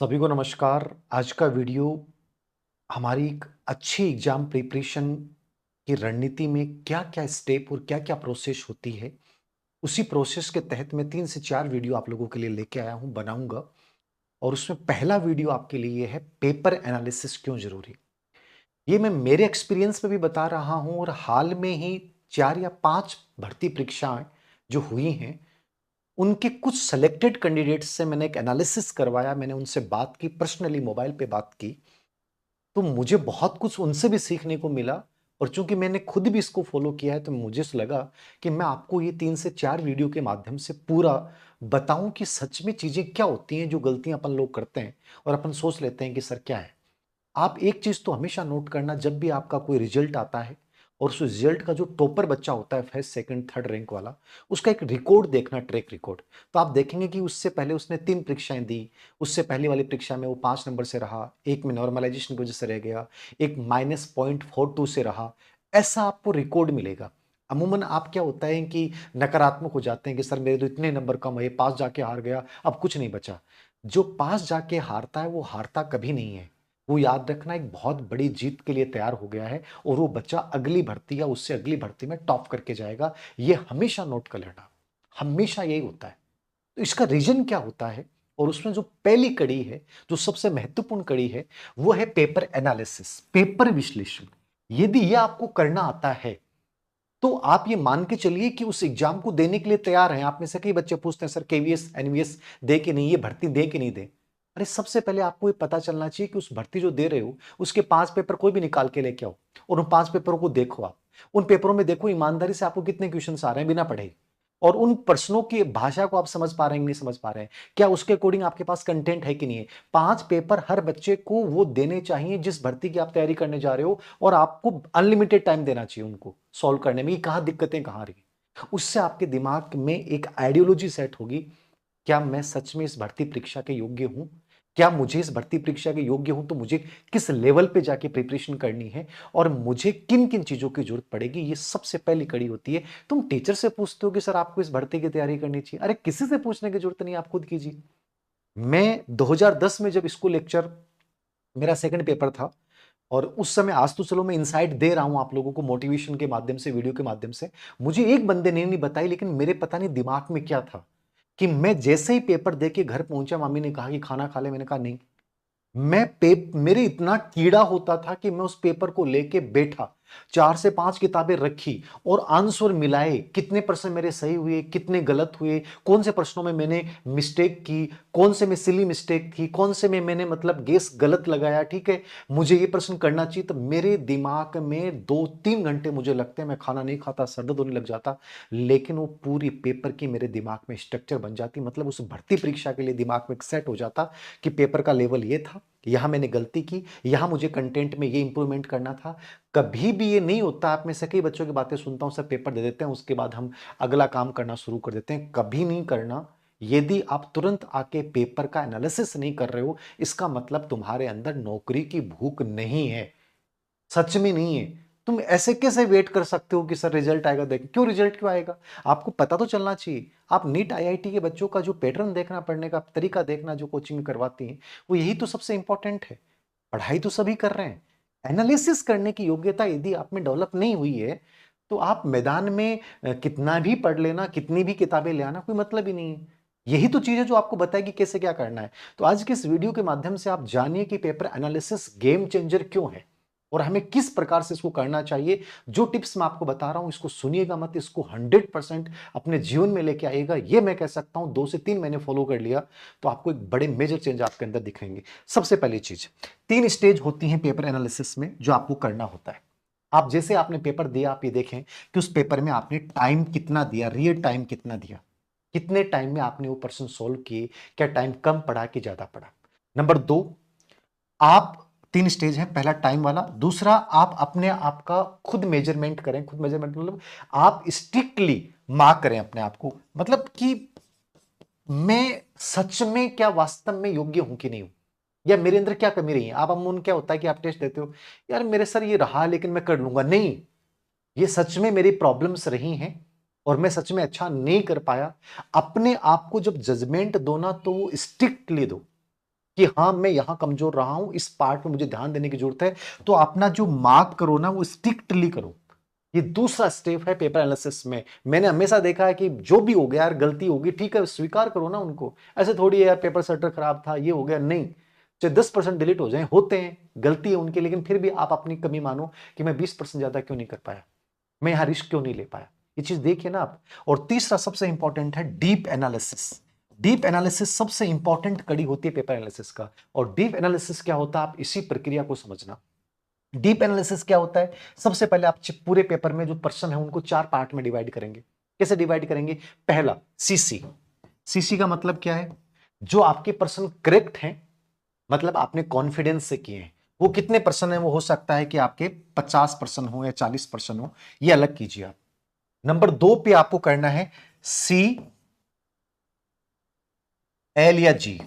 सभी को नमस्कार। आज का वीडियो हमारी एक अच्छी एग्जाम प्रिपरेशन की रणनीति में क्या-क्या स्टेप और क्या-क्या प्रोसेस होती है, उसी प्रोसेस के तहत मैं 3 से 4 वीडियो आप लोगों के लिए लेके आया हूँ, बनाऊँगा। और उसमें पहला वीडियो आपके लिए है पेपर एनालिसिस क्यों ज़रूरी? ये मैं मेरे एक्सपीरियंस में भी बता रहा हूँ और हाल में ही 4 या 5 भर्ती परीक्षाएँ जो हुई हैं, उनके कुछ सेलेक्टेड कैंडिडेट्स से मैंने एक एनालिसिस करवाया, मैंने उनसे बात की, पर्सनली मोबाइल पे बात की। तो मुझे बहुत कुछ उनसे भी सीखने को मिला और चूंकि मैंने खुद भी इसको फॉलो किया है तो मुझे लगा कि मैं आपको ये 3 से 4 वीडियो के माध्यम से पूरा बताऊं कि सच में चीजें क्या होती हैं जो गलतियां अपन लोग करते हैं और अपन सोच लेते हैं कि सर क्या है। आप एक चीज तो हमेशा नोट करना, जब भी आपका कोई रिजल्ट आता है और उस रिजल्ट का जो टॉपर बच्चा होता है, फर्स्ट सेकंड थर्ड रैंक वाला, उसका एक रिकॉर्ड देखना, ट्रैक रिकॉर्ड। तो आप देखेंगे कि उससे पहले उसने 3 परीक्षाएं दी, उससे पहले वाली परीक्षा में वो 5 नंबर से रहा, एक में नॉर्मलाइजेशन की वजह से रह गया, एक -0.42 से रहा। ऐसा आपको रिकॉर्ड मिलेगा। अमूमन आप क्या होता है कि नकारात्मक हो जाते हैं कि सर मेरे तो इतने नंबर कम है, पास जाके हार गया, अब कुछ नहीं बचा। जो पास जाके हारता है वो हारता कभी नहीं है। वो याद रखना एक बहुत बड़ी जीत के लिए तैयार हो गया है और वो बच्चा अगली भर्ती या उससे अगली भर्ती में टॉप करके जाएगा। ये हमेशा नोट कर लेना, हमेशा यही होता है। तो इसका रीजन क्या होता है? और उसमें जो पहली कड़ी है, जो सबसे महत्वपूर्ण कड़ी है, वो है पेपर एनालिसिस, पेपर विश्लेषण। यदि ये आपको करना आता है तो आप ये मान के चलिए कि उस एग्जाम को देने के लिए तैयार हैं। आप में से कई बच्चे पूछते हैं सर केवीएस एनवीएस दे कि नहीं, ये भर्ती दे कि नहीं दे। अरे सबसे पहले आपको ये पता चलना चाहिए कि उस भर्ती जो दे रहे हो उसके 5 पेपर कोई भी निकाल के लेके आओ और उन 5 पेपरों को देखो। आप उन पेपरों में देखो ईमानदारी से आपको कितने क्वेश्चन आ रहे हैं बिना पढ़े, और उन प्रश्नों की भाषा को आप समझ पा रहे हैं कि नहीं समझ पा रहे हैं, क्या उसके अकॉर्डिंग आपके पास कंटेंट है कि नहीं है। 5 पेपर हर बच्चे को वो देने चाहिए जिस भर्ती की आप तैयारी करने जा रहे हो, और आपको अनलिमिटेड टाइम देना चाहिए उनको सॉल्व करने में कि कहां दिक्कतें कहां रही। उससे आपके दिमाग में एक आइडियोलॉजी सेट होगी, क्या मैं सच में इस भर्ती परीक्षा के योग्य हूं? क्या मुझे इस भर्ती परीक्षा के योग्य हूं तो मुझे किस लेवल पे जाके प्रिपरेशन करनी है और मुझे किन किन चीजों की जरूरत पड़ेगी। ये सबसे पहली कड़ी होती है। तुम टीचर से पूछते हो कि सर आपको इस भर्ती की तैयारी करनी चाहिए, अरे किसी से पूछने की जरूरत नहीं, आप खुद कीजिए। मैं 2010 में जब स्कूल लेक्चर, मेरा सेकंड पेपर था, और उस समय, आज तो चलो मैं इनसाइट दे रहा हूं आप लोगों को मोटिवेशन के माध्यम से, वीडियो के माध्यम से, मुझे एक बंदे ने नहीं बताई, लेकिन मेरे पता नहीं दिमाग में क्या था कि मैं जैसे ही पेपर देके घर पहुंचा, मम्मी ने कहा कि खाना खा ले, मैंने कहा नहीं। मेरे इतना कीड़ा होता था कि मैं उस पेपर को लेके बैठा, 4 से 5 किताबें रखी और आंसर मिलाए, कितने प्रश्न मेरे सही हुए, कितने गलत हुए, कौन से प्रश्नों में मैंने मिस्टेक की, कौन से में सिली मिस्टेक थी, कौन से में मैंने मतलब गेस गलत लगाया, ठीक है, मुझे ये प्रश्न करना चाहिए। तो मेरे दिमाग में 2-3 घंटे मुझे लगते हैं, मैं खाना नहीं खाता, सर दर्द होने लग जाता, लेकिन वो पूरी पेपर की मेरे दिमाग में स्ट्रक्चर बन जाती, मतलब उस भर्ती परीक्षा के लिए दिमाग में सेट हो जाता कि पेपर का लेवल ये था, यहां मैंने गलती की, यहां मुझे कंटेंट में ये इंप्रूवमेंट करना था। कभी भी ये नहीं होता, आप में से कई बच्चों की बातें सुनता हूं, सर पेपर दे देते हैं उसके बाद हम अगला काम करना शुरू कर देते हैं। कभी नहीं करना। यदि आप तुरंत आके पेपर का एनालिसिस नहीं कर रहे हो, इसका मतलब तुम्हारे अंदर नौकरी की भूख नहीं है, सच में नहीं है। तुम ऐसे कैसे वेट कर सकते हो कि सर रिजल्ट आएगा, देख क्यों, रिजल्ट क्यों आएगा? आपको पता तो चलना चाहिए। आप नीट आईआईटी के बच्चों का जो पैटर्न देखना, पढ़ने का तरीका देखना, जो कोचिंग में करवाती हैं, वो यही तो सबसे इंपॉर्टेंट है। पढ़ाई तो सभी कर रहे हैं, एनालिसिस करने की योग्यता यदि आप में डेवलप नहीं हुई है, तो आप मैदान में कितना भी पढ़ लेना, कितनी भी किताबें ले आना, कोई मतलब ही नहीं है। यही तो चीज है जो आपको बताएगी कैसे क्या करना है। तो आज के इस वीडियो के माध्यम से आप जानिए कि पेपर एनालिसिस गेम चेंजर क्यों है और हमें किस प्रकार से इसको करना चाहिए। जो टिप्स मैं आपको बता रहा हूं, इसको सुनिएगा मत, इसको 100% अपने जीवन में लेके आइएगा। ये मैं कह सकता हूं 2 से 3 महीने फॉलो कर लिया तो आपको एक बड़े मेजर चेंज आपके अंदर दिखेंगे। सबसे पहली चीज, 3 स्टेज होती हैं पेपर एनालिसिस में जो आपको करना होता है। आप जैसे आपने पेपर दिया, आप ये देखें कि उस पेपर में आपने टाइम कितना दिया, रियल टाइम कितना दिया, कितने टाइम में आपने वो प्रश्न सोल्व किए, क्या टाइम कम पड़ा कि ज्यादा पड़ा। नंबर 2, आप 3 स्टेज है, पहला टाइम वाला, दूसरा आप अपने आप का खुद मेजरमेंट करें। खुद मेजरमेंट मतलब आप स्ट्रिक्टली मार्क करें अपने आप को, मतलब कि मैं सच में क्या वास्तव में योग्य हूं कि नहीं हूं, या मेरे अंदर क्या कमी रही है। आप अमूमन क्या होता है कि आप टेस्ट देते हो, यार मेरे सर ये रहा लेकिन मैं कर लूंगा, नहीं, ये सच में मेरी प्रॉब्लम्स रही हैं और मैं सच में अच्छा नहीं कर पाया। अपने आप को जब जजमेंट दो ना, तो वो स्ट्रिक्टली दो कि हाँ मैं यहां कमजोर रहा हूं, इस पार्ट में मुझे ध्यान देने की जरूरत है, तो अपना जो मार्क करो ना वो स्ट्रिक्टली करो। ये दूसरा स्टेप है पेपर एनालिसिस में। मैंने हमेशा देखा है कि जो भी हो गया यार, गलती होगी, ठीक है स्वीकार करो ना उनको। ऐसे थोड़ी है यार पेपर सेटर खराब था, ये हो गया, नहीं। चाहे 10% डिलीट हो जाए, होते हैं, गलती है उनकी, लेकिन फिर भी आप अपनी कमी मानो कि मैं 20% ज्यादा क्यों नहीं कर पाया, मैं यहां रिस्क क्यों नहीं ले पाया, ये चीज देखिए ना आप। और तीसरा सबसे इंपॉर्टेंट है डीप एनालिसिस। डीप एनालिसिस सबसे इंपॉर्टेंट कड़ी होती है पेपर एनालिसिस का। और डीप एनालिसिस क्या होता है, आप इसी प्रक्रिया को समझना। डीप एनालिसिस क्या होता है, सबसे पहले आप पूरे पेपर में जो पर्सन है उनको 4 पार्ट में डिवाइड करेंगे। कैसे डिवाइड करेंगे? पहला सीसी। सीसी का मतलब क्या है? जो आपके पर्सन करेक्ट हैं, मतलब आपने कॉन्फिडेंस से किए हैं, वो कितने पर्सन है? वो हो सकता है कि आपके 50% हो या 40% हो, ये अलग कीजिए आप। नंबर 2 पे आपको करना है सी, एल या जी।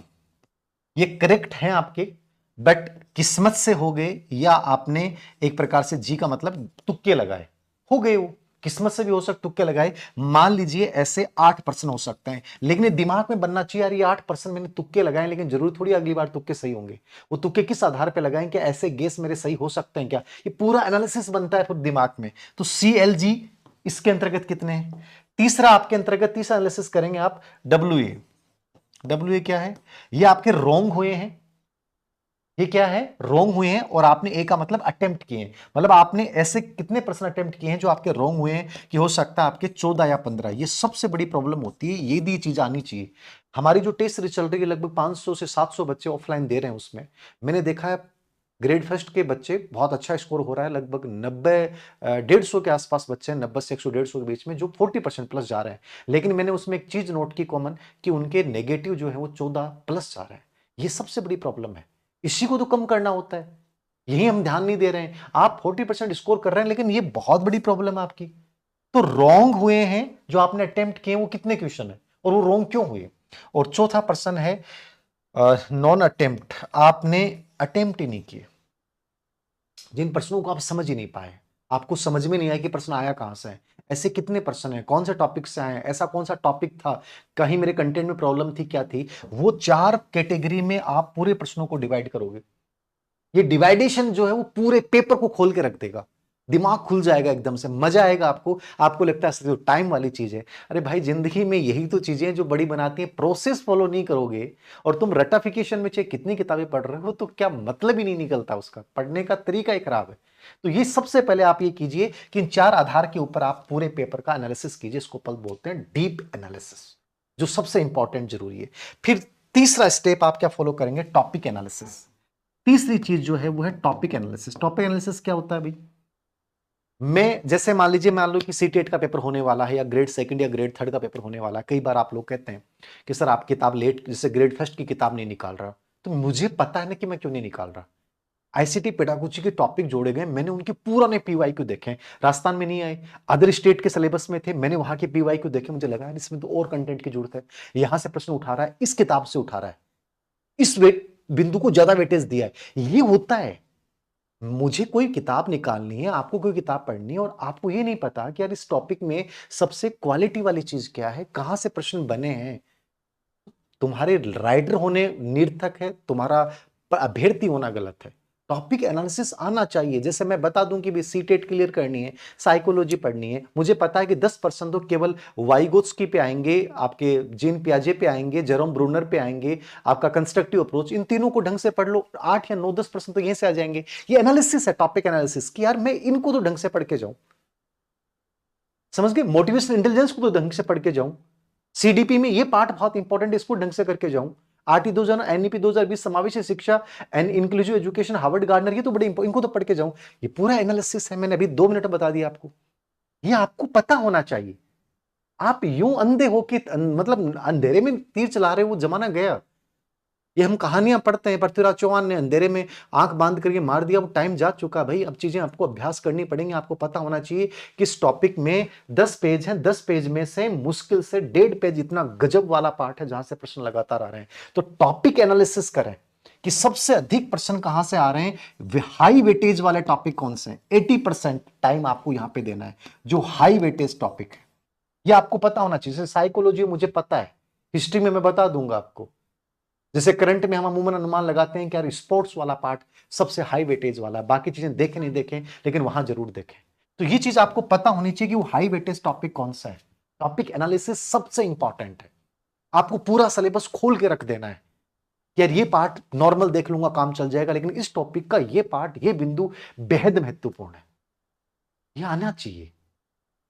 ये करेक्ट हैं आपके, बट किस्मत से हो गए, या आपने एक प्रकार से जी का मतलब तुक्के लगाए, हो गए वो। किस्मत से भी हो सकता, तुक्के लगाए, मान लीजिए ऐसे 8% हो सकते हैं। लेकिन ये दिमाग में बनना चाहिए यार, ये 8% मैंने तुक्के लगाए, लेकिन जरूर थोड़ी अगली बार तुक्के सही होंगे। वो तुक्के किस आधार पर लगाएं कि ऐसे गेस मेरे सही हो सकते हैं क्या, ये पूरा एनालिसिस बनता है फिर दिमाग में। तो सी एल जी इसके अंतर्गत कितने हैं? तीसरा आपके अंतर्गत तीसरा एनालिसिस करेंगे आप डब्ल्यू ए। डब्ल्यू ए क्या है? ये आपके रोंग हुए हैं, ये क्या है? रोंग हुए हैं। और आपने ए का मतलब अटेम्प्ट किए हैं, मतलब आपने ऐसे कितने % अटेम्प्ट किए हैं जो आपके रोंग हुए हैं, कि हो सकता है आपके 14 या 15। ये सबसे बड़ी प्रॉब्लम होती है, ये दी चीज आनी चाहिए। हमारी जो टेस्ट सीरीज चल रही है, लगभग 500 से 700 बच्चे ऑफलाइन दे रहे हैं। उसमें मैंने देखा है ग्रेड फर्स्ट के बच्चे बहुत अच्छा स्कोर हो रहा है, लगभग 90 150 के आसपास बच्चे हैं, 90 से 150 के बीच में, जो 40% प्लस जा रहे हैं। लेकिन मैंने उसमें एक चीज नोट की कॉमन, कि उनके नेगेटिव जो है वो 14 प्लस जा रहे हैं। ये सबसे बड़ी प्रॉब्लम है, इसी को तो कम करना होता है, यही हम ध्यान नहीं दे रहे हैं। आप 40% स्कोर कर रहे हैं, लेकिन ये बहुत बड़ी प्रॉब्लम है आपकी। तो रॉन्ग हुए हैं जो आपने अटेम्प्ट किए, वो कितने क्वेश्चन है और वो रॉन्ग क्यों हुए? और चौथा पर्सन है नॉन अटेम्प्ट, आपने अटेम्प्ट ही नहीं किए, जिन प्रश्नों को आप समझ ही नहीं पाए, आपको समझ में नहीं आया कि प्रश्न आया कहां से है। ऐसे कितने प्रश्न हैं, कौन से टॉपिक से आए हैं, ऐसा कौन सा टॉपिक था, कहीं मेरे कंटेंट में प्रॉब्लम थी, क्या थी? वो 4 कैटेगरी में आप पूरे प्रश्नों को डिवाइड करोगे। ये डिवाइडेशन जो है वो पूरे पेपर को खोल के रख देगा, दिमाग खुल जाएगा, एकदम से मजा आएगा आपको। आपको लगता है तो टाइम वाली चीज है, अरे भाई जिंदगी में यही तो चीजें जो बड़ी बनाती हैं। प्रोसेस फॉलो नहीं करोगे और तुम रटाफिकेशन में चाहे कितनी किताबें पढ़ रहे हो, तो क्या मतलब ही नहीं निकलता, उसका पढ़ने का तरीका ही खराब है। तो ये सबसे पहले आप ये कीजिए कि इन 4 आधार के ऊपर आप पूरे पेपर का एनालिसिस कीजिए। इसको पल बोलते हैं डीप एनालिसिस, जो सबसे इंपॉर्टेंट जरूरी है। फिर तीसरा स्टेप आप क्या फॉलो करेंगे? Topic analysis. तीसरी चीज जो है वो है टॉपिक एनालिसिस। टॉपिक एनालिसिस क्या होता है भाई? मैं जैसे मान लीजिए, मान लो कि सीटेट का पेपर होने वाला है, या ग्रेड सेकंड या ग्रेड थर्ड का पेपर होने वाला है। कई बार आप लोग कहते हैं कि सर आप किताब लेट, जैसे ग्रेड फर्स्ट की किताब नहीं निकाल रहा। तो मुझे पता है ना कि मैं क्यों नहीं निकाल रहा। आईसीटी पेडागोजी के टॉपिक जोड़े गए, मैंने उनके पुराने पीवाईक्यू देखे। राजस्थान में नहीं आए, अदर स्टेट के सिलेबस में थे, मैंने वहां के पीवाईक्यू देखे, मुझे लगा यार इसमें तो और कंटेंट की जरूरत है। यहां से प्रश्न उठा रहा है, इस किताब से उठा रहा है, इस बिंदु को ज्यादा वेटेज दिया है। ये होता है। मुझे कोई किताब निकालनी है, आपको कोई किताब पढ़नी है, और आपको ये नहीं पता कि यार इस टॉपिक में सबसे क्वालिटी वाली चीज क्या है, कहां से प्रश्न बने हैं। तुम्हारे राइटर होने निर्थक है, तुम्हारा अभ्यर्थी होना गलत है। टॉपिक एनालिसिस आना चाहिए। जैसे मैं बता दूं कि भी सीटेट क्लियर करनी है, साइकोलॉजी पढ़नी है, मुझे पता है कि 10% तो केवल वाइगोत्स्की पे आएंगे, आपके जीन पियाजे पे आएंगे, जेरोम ब्रूनर पे आएंगे, आपका कंस्ट्रक्टिव अप्रोच, इन तीनों को ढंग से पढ़ लो, 8 या 9-10% तो यहीं से आ जाएंगे। ये एनालिसिस है, टॉपिक एनालिसिस, कि यार मैं इनको तो ढंग से पढ़ के जाऊं, समझ गए? मोटिवेशनल इंटेलिजेंस को तो ढंग से पढ़ के जाऊं, सीडीपी में ये पार्ट बहुत इंपॉर्टेंट है, इसको ढंग से करके जाऊं, आरटी 2000, एनईपी 2020, समावेशी शिक्षा and inclusive education, Harvard gardener, ये तो बड़े इनको तो पढ़ के जाऊं। ये पूरा एनालिसिस है, मैंने अभी 2 मिनट में बता दिया आपको। ये आपको पता होना चाहिए। आप यूं अंधे हो कि मतलब अंधेरे में तीर चला रहे हो, वो जमाना गया। ये हम कहानियां पढ़ते हैं, पृथ्वीराज चौहान ने अंधेरे में आंख बांध करके मार दिया, वो टाइम जा चुका भाई। अब चीजें आपको अभ्यास करनी पड़ेंगी। आपको पता होना चाहिए कि इस टॉपिक में 10 पेज हैं, 10 पेज में से मुश्किल से 1.5 पेज इतना गजब वाला पार्ट है जहां से प्रश्न लगातार आ रहे हैं। तो टॉपिक एनालिसिस करें कि सबसे अधिक प्रश्न कहां से आ रहे हैं, हाई वेटेज वाले टॉपिक कौन से हैं। 80% टाइम आपको यहां पे देना है जो हाई वेटेज टॉपिक है। ये आपको पता होना चाहिए। साइकोलॉजी मुझे पता है, हिस्ट्री में मैं बता दूंगा आपको, जैसे करंट में हम अमूमन अनुमान लगाते हैं कि यार स्पोर्ट्स वाला पार्ट सबसे हाई वेटेज वाला है, बाकी चीजें देखें नहीं देखें लेकिन वहां जरूर देखें। तो ये चीज आपको पता होनी चाहिए कि वो हाई वेटेज टॉपिक कौन सा है। टॉपिक एनालिसिस सबसे इंपॉर्टेंट है। आपको पूरा सिलेबस खोल के रख देना है कि यार ये पार्ट नॉर्मल देख लूंगा काम चल जाएगा, लेकिन इस टॉपिक का ये पार्ट, ये बिंदु बेहद महत्वपूर्ण है, ये आना चाहिए।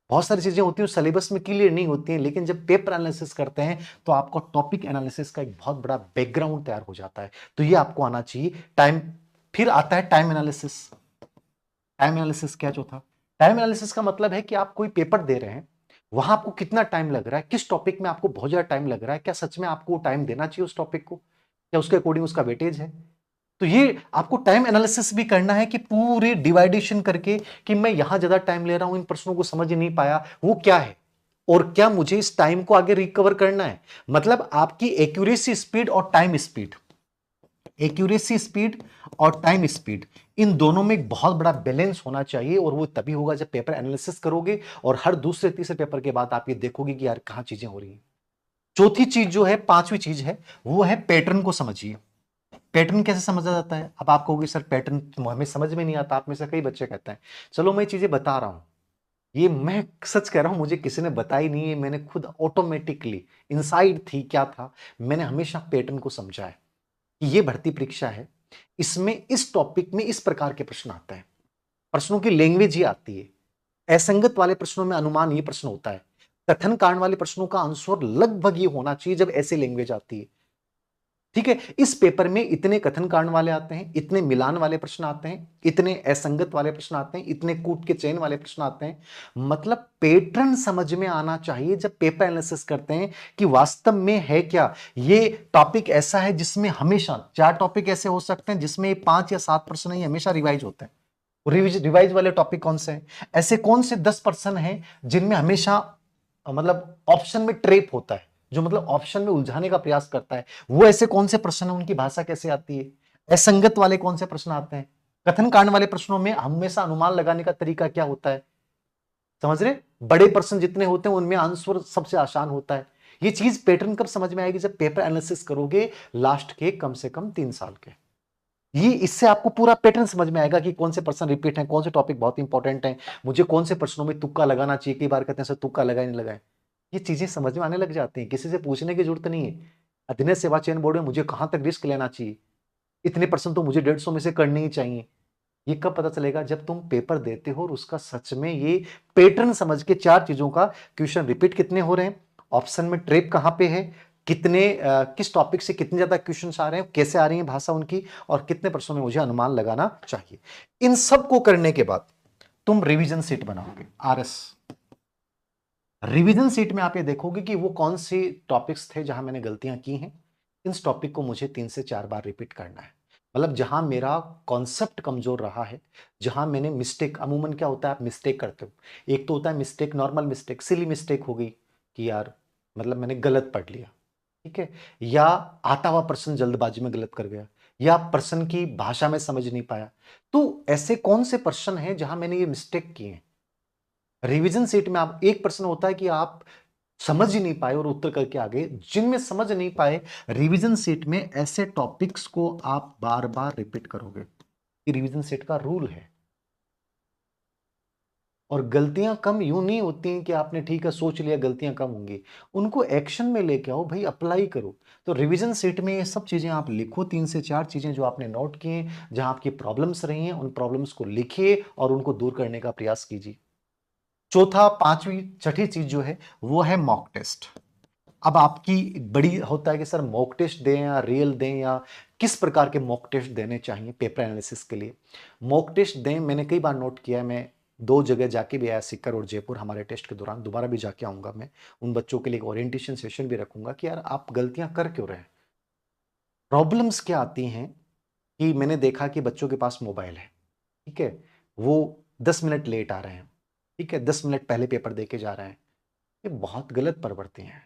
बहुत सारी चीजें होती हैं सिलेबस में क्लियर नहीं होती हैं, लेकिन जब पेपर एनालिसिस करते हैं तो आपको टॉपिक एनालिसिस का एक बहुत बड़ा बैकग्राउंड तैयार हो जाता है। तो ये आपको आना चाहिए। टाइम, फिर आता है टाइम एनालिसिस। टाइम एनालिसिस क्या जो था, टाइम एनालिसिस का मतलब है कि आप कोई पेपर दे रहे हैं, वहां आपको कितना टाइम लग रहा है, किस टॉपिक में आपको बहुत ज्यादा टाइम लग रहा है, क्या सच में आपको टाइम देना चाहिए उस टॉपिक को, क्या उसके अकॉर्डिंग उसका वेटेज है। तो ये आपको टाइम एनालिसिस भी करना है कि पूरे डिवाइडेशन करके कि मैं यहां ज्यादा टाइम ले रहा हूं, इन प्रश्नों को समझ नहीं पाया, वो क्या है और क्या मुझे इस टाइम को आगे रिकवर करना है। मतलब आपकी एक्यूरेसी स्पीड और टाइम स्पीड, एक्यूरेसी स्पीड और टाइम स्पीड, इन दोनों में एक बहुत बड़ा बैलेंस होना चाहिए। और वो तभी होगा जब पेपर एनालिसिस करोगे और हर दूसरे तीसरे पेपर के बाद आप ये देखोगे कि यार कहां चीजें हो रही हैं। चौथी चीज जो है, पांचवी चीज है, वो है पैटर्न को समझिए। पैटर्न कैसे समझा जाता है। अब आप कहोगे सर पैटर्न तो हमें समझ में नहीं आता, आप में से कई बच्चे कहते हैं। चलो मैं चीजें बता रहा हूं, ये मैं सच कह रहा हूं, मुझे किसी ने बताई नहीं है, मैंने खुद ऑटोमेटिकली इनसाइड थी क्या था, मैंने हमेशा पैटर्न को समझा है कि ये भर्ती परीक्षा है, इसमें इस टॉपिक में इस प्रकार के प्रश्न आते हैं, प्रश्नों की लैंग्वेज ही आती है। असंगत वाले प्रश्नों में अनुमान ये प्रश्न होता है, कथन कांड वाले प्रश्नों का आंसर लगभग ये होना चाहिए जब ऐसी लैंग्वेज आती है। ठीक है, इस पेपर में इतने कथन कांड वाले आते हैं, इतने मिलान वाले प्रश्न आते हैं, इतने असंगत वाले प्रश्न आते हैं, इतने कूट के चयन वाले प्रश्न आते हैं। मतलब पैटर्न समझ में आना चाहिए जब पेपर एनालिसिस करते हैं कि वास्तव में है क्या। ये टॉपिक ऐसा है जिसमें हमेशा 4 टॉपिक ऐसे हो सकते हैं जिसमें 5 या 7 प्रश्न ही हमेशा रिवाइज होते हैं। रिवाइज वाले टॉपिक कौन से हैं, ऐसे कौन से 10% हैं जिनमें हमेशा मतलब ऑप्शन में ट्रेप होता है, जो मतलब ऑप्शन में उलझाने का प्रयास करता है। वो ऐसे कौन से प्रश्न हैं, उनकी भाषा कैसे आती है। असंगत वाले कौन से प्रश्न आते हैं, कथन कांड वाले प्रश्नों में हमेशा अनुमान लगाने का तरीका क्या होता है। समझ रहे, बड़े प्रश्न जितने होते हैं उनमें आंसर सबसे आसान होता है। ये चीज पैटर्न कब समझ में आएगी, जब पेपर एनालिसिस करोगे लास्ट के कम से कम 3 साल के। ये इससे आपको पूरा पैटर्न समझ में आएगा कि कौन से प्रश्न रिपीट हैं, कौन से टॉपिक बहुत इंपॉर्टेंट हैं, मुझे कौन से प्रश्नों में तुक्का लगाना चाहिए। कई बार कहते हैं सर तुक्का लगाए नहीं लगाए, ये चीजें समझ में आने लग जाती हैं, किसी से पूछने की जरूरत नहीं है। अधीनस्थ सेवा चयन बोर्ड में मुझे कहां तक रिस्क लेना चाहिए, इतने परसेंट तो मुझे 150 में से करने ही चाहिए। ये कब पता चलेगा, जब तुम पेपर देते हो और उसका सच में ये पैटर्न समझ के 4 चीजों का क्वेश्चन रिपीट कितने हो रहे हैं, ऑप्शन में ट्रेप कहां पे है, कितने किस टॉपिक से कितने ज्यादा क्वेश्चंस आ रहे हैं, कैसे आ रही है भाषा उनकी, और कितने प्रश्नों में मुझे अनुमान लगाना चाहिए। इन सब को करने के बाद तुम रिवीजन सीट बनाओगे, आरएस। रिवीजन सीट में आप ये देखोगे कि वो कौन से टॉपिक्स थे जहां मैंने गलतियां की हैं, इस टॉपिक को मुझे 3 से 4 बार रिपीट करना है। मतलब जहां मेरा कॉन्सेप्ट कमजोर रहा है, जहां मैंने मिस्टेक, अमूमन क्या होता है आप मिस्टेक करते हो, एक तो होता है mistake, normal mistake, silly mistake हो गई कि यार मतलब मैंने गलत पढ़ लिया, ठीक है, या आता हुआ प्रश्न जल्दबाजी में गलत कर गया, या प्रश्न की भाषा में समझ नहीं पाया। तो ऐसे कौन से प्रश्न हैं जहां मैंने ये मिस्टेक किए हैं। रिवीजन सीट में आप एक प्रश्न होता है कि आप समझ ही नहीं पाए और उत्तर करके आगे, जिनमें समझ नहीं पाए रिवीजन सीट में ऐसे टॉपिक्स को आप बार बार रिपीट करोगे। ये रिवीजन सेट का रूल है। और गलतियां कम यूं नहीं होती हैं कि आपने ठीक है सोच लिया गलतियां कम होंगी, उनको एक्शन में लेके आओ भाई, अप्लाई करो। तो रिवीजन सेट में ये सब चीजें आप लिखो, 3 से 4 चीजें जो आपने नोट की हैं, जहां आपकी प्रॉब्लम्स रही हैं, उन प्रॉब्लम्स को लिखिए और उनको दूर करने का प्रयास कीजिए। चौथा, पांचवी, छठी चीज जो है वो है मॉक टेस्ट। अब आपकी बड़ी होता है कि सर मॉक टेस्ट दें या रियल दें, या किस प्रकार के मॉक टेस्ट देने चाहिए पेपर एनालिसिस के लिए। मॉक टेस्ट दें, मैंने कई बार नोट किया है, मैं 2 जगह जाके भी आया, सीकर और जयपुर, हमारे टेस्ट के दौरान दोबारा भी जाके आऊंगा। मैं उन बच्चों के लिए ओरिएंटेशन सेशन भी रखूंगा कि यार आप गलतियां कर क्यों रहे हैं। प्रॉब्लम्स क्या आती हैं कि मैंने देखा कि बच्चों के पास मोबाइल है, ठीक है, वो 10 मिनट लेट आ रहे हैं, ठीक है, 10 मिनट पहले पेपर दे के जा रहे हैं। ये बहुत गलत प्रवृत्ति है।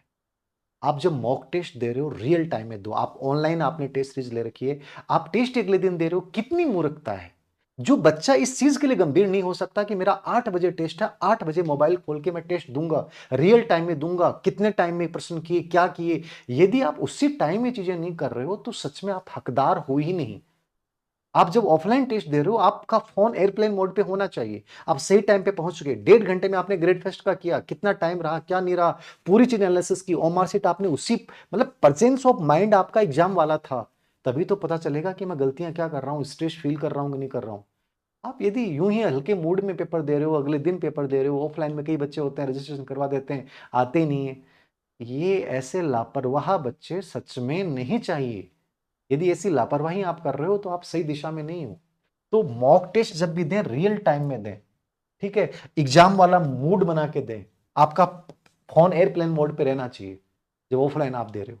आप जब मॉक टेस्ट दे रहे हो रियल टाइम में दो। आप ऑनलाइन आपने टेस्ट सीरीज ले रखी है, आप टेस्ट अगले दिन दे रहे हो, कितनी मूर्खता है। जो बच्चा इस चीज के लिए गंभीर नहीं हो सकता कि मेरा 8 बजे टेस्ट है, 8 बजे मोबाइल खोल के मैं टेस्ट दूंगा, रियल टाइम में दूंगा, कितने टाइम में प्रश्न किए, क्या किए। यदि आप उसी टाइम में चीजें नहीं कर रहे हो तो सच में आप हकदार हो ही नहीं। आप जब ऑफलाइन टेस्ट दे रहे हो, आपका फोन एयरप्लेन मोड पे होना चाहिए। आप सही टाइम पे पहुंच गए, 1.5 घंटे में आपने ग्रेड फेस्ट का किया, कितना टाइम रहा, क्या नहीं रहा, पूरी चीज एनालिसिस की, और मार्कशीट आपने उसी, मतलब प्रेजेंस ऑफ माइंड आपका एग्जाम वाला था। तभी तो पता चलेगा कि मैं गलतियां क्या कर रहा हूं, स्ट्रेस फील कर रहा हूं कि नहीं कर रहा हूं। आप यदि यूं ही हल्के मूड में पेपर दे रहे हो, अगले दिन पेपर दे रहे हो, ऑफलाइन में कई बच्चे होते हैं रजिस्ट्रेशन करवा देते हैं, आते ही नहीं है, ये ऐसे लापरवाह बच्चे सच में नहीं चाहिए। यदि ऐसी लापरवाही आप कर रहे हो तो आप सही दिशा में नहीं हो। तो मॉक टेस्ट जब भी दें, रियल टाइम में दें, ठीक है, एग्जाम वाला मूड बना के दें। आपका फोन एयरप्लेन मोड पे रहना चाहिए जब ऑफलाइन आप दे रहे हो,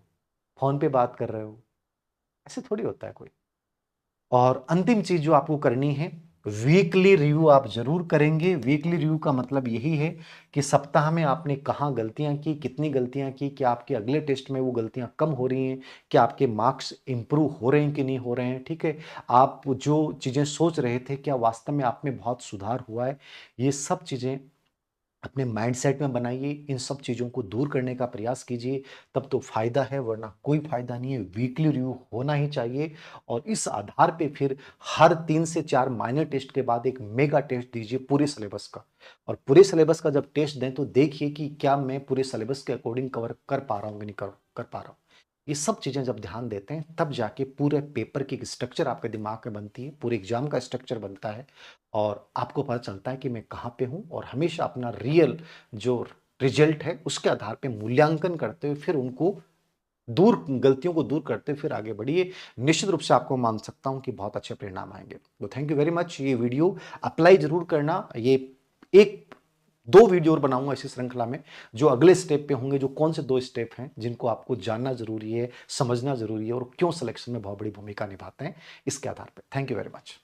फोन पे बात कर रहे हो, ऐसे थोड़ी होता है कोई। और अंतिम चीज जो आपको करनी है, वीकली रिव्यू आप जरूर करेंगे। वीकली रिव्यू का मतलब यही है कि सप्ताह में आपने कहाँ गलतियां की, कितनी गलतियां की, क्या आपके अगले टेस्ट में वो गलतियां कम हो रही हैं, क्या आपके मार्क्स इंप्रूव हो रहे हैं कि नहीं हो रहे हैं, ठीक है, आप जो चीजें सोच रहे थे क्या वास्तव में आप में बहुत सुधार हुआ है। ये सब चीजें अपने माइंडसेट में बनाइए, इन सब चीज़ों को दूर करने का प्रयास कीजिए, तब तो फायदा है, वरना कोई फायदा नहीं है। वीकली रिव्यू होना ही चाहिए, और इस आधार पे फिर हर 3 से 4 माइनर टेस्ट के बाद एक मेगा टेस्ट दीजिए पूरे सिलेबस का। और पूरे सिलेबस का जब टेस्ट दें तो देखिए कि क्या मैं पूरे सिलेबस के अकॉर्डिंग कवर कर पा रहा हूँ कि नहीं कर पा रहा हूँ। ये सब चीजें जब ध्यान देते हैं तब जाके पूरे पेपर की एक स्ट्रक्चर आपके दिमाग में बनती है, पूरे एग्जाम का स्ट्रक्चर बनता है, और आपको पता चलता है कि मैं कहाँ पे हूँ। और हमेशा अपना रियल जो रिजल्ट है उसके आधार पे मूल्यांकन करते हुए फिर उनको दूर, गलतियों को दूर करते हुए फिर आगे बढ़िए। निश्चित रूप से आपको मान सकता हूं कि बहुत अच्छे परिणाम आएंगे। तो थैंक यू वेरी मच। ये वीडियो अप्लाई जरूर करना। ये एक 2 वीडियो और बनाऊंगा इसी श्रृंखला में, जो अगले स्टेप पे होंगे, जो कौन से 2 स्टेप हैं जिनको आपको जानना जरूरी है, समझना जरूरी है, और क्यों सिलेक्शन में बहुत बड़ी भूमिका निभाते हैं, इसके आधार पर। Thank you very much.